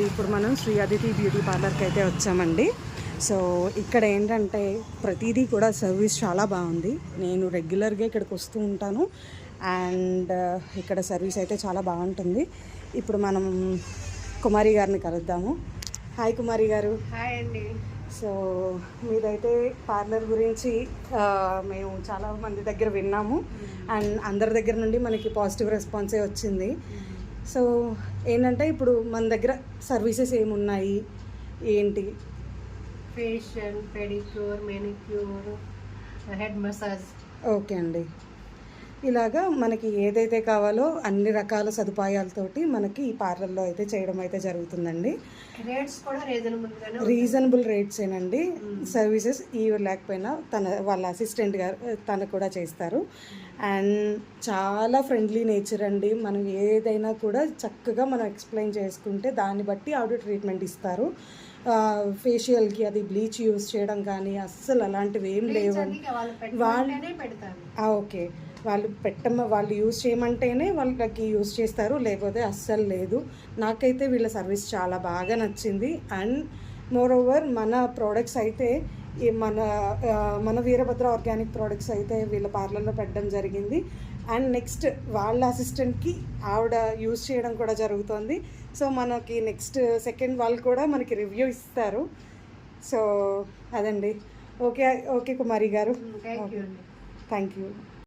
ఇప్పుడు మనం శ్రీ అదితి బ్యూటీ పార్లర్కి అయితే వచ్చామండి. సో ఇక్కడ ఏంటంటే ప్రతిదీ కూడా సర్వీస్ చాలా బాగుంది. నేను రెగ్యులర్గా ఇక్కడికి వస్తూ ఉంటాను అండ్ ఇక్కడ సర్వీస్ అయితే చాలా బాగుంటుంది. ఇప్పుడు మనం కుమారి గారిని కలుద్దాము. హాయ్ కుమారి గారు. హాయ్ అండి. సో మీదైతే పార్లర్ గురించి మేము చాలా మంది దగ్గర విన్నాము అండ్ అందరి దగ్గర నుండి మనకి పాజిటివ్ రెస్పాన్సే వచ్చింది. సో ఏంటంటే ఇప్పుడు మన దగ్గర సర్వీసెస్ ఏమున్నాయి ఏంటి? Facial, pedicure, manicure, head massage. Okay అండి. ఇలాగా మనకి ఏదైతే కావాలో అన్ని రకాల సదుపాయాలతోటి మనకి ఈ పార్లర్లో అయితే చేయడం అయితే జరుగుతుందండి. రేట్స్ కూడా రీజనబుల్ రేట్సేనండి. సర్వీసెస్ లేకపోయినా వాళ్ళ అసిస్టెంట్ గారు తను కూడా చేస్తారు అండ్ చాలా ఫ్రెండ్లీ నేచర్ అండి. మనం ఏదైనా కూడా చక్కగా మనం ఎక్స్ప్లెయిన్ చేసుకుంటే దాన్ని బట్టి ఆవిడ ట్రీట్మెంట్ ఇస్తారు. ఫేషియల్కి అది బ్లీచ్ యూస్ చేయడం కానీ అస్సలు అలాంటివి ఏం లేవండి. ఓకే, వాళ్ళు యూజ్ చేయమంటేనే వాళ్ళకి యూజ్ చేస్తారు, లేకపోతే అస్సలు లేదు. నాకైతే వీళ్ళ సర్వీస్ చాలా బాగా నచ్చింది అండ్ మోర్ ఓవర్ మన ప్రోడక్ట్స్ అయితే మన వీరభద్ర ఆర్గానిక్ ప్రోడక్ట్స్ అయితే వీళ్ళ పార్లర్లో పెట్టడం జరిగింది అండ్ నెక్స్ట్ వాళ్ళ అసిస్టెంట్కి ఆవిడ యూజ్ చేయడం కూడా జరుగుతుంది. సో మనకి నెక్స్ట్ సెకండ్ వాళ్ళు కూడా మనకి రివ్యూ ఇస్తారు. సో అదండి. ఓకే కుమారి గారు, థ్యాంక్ యూ.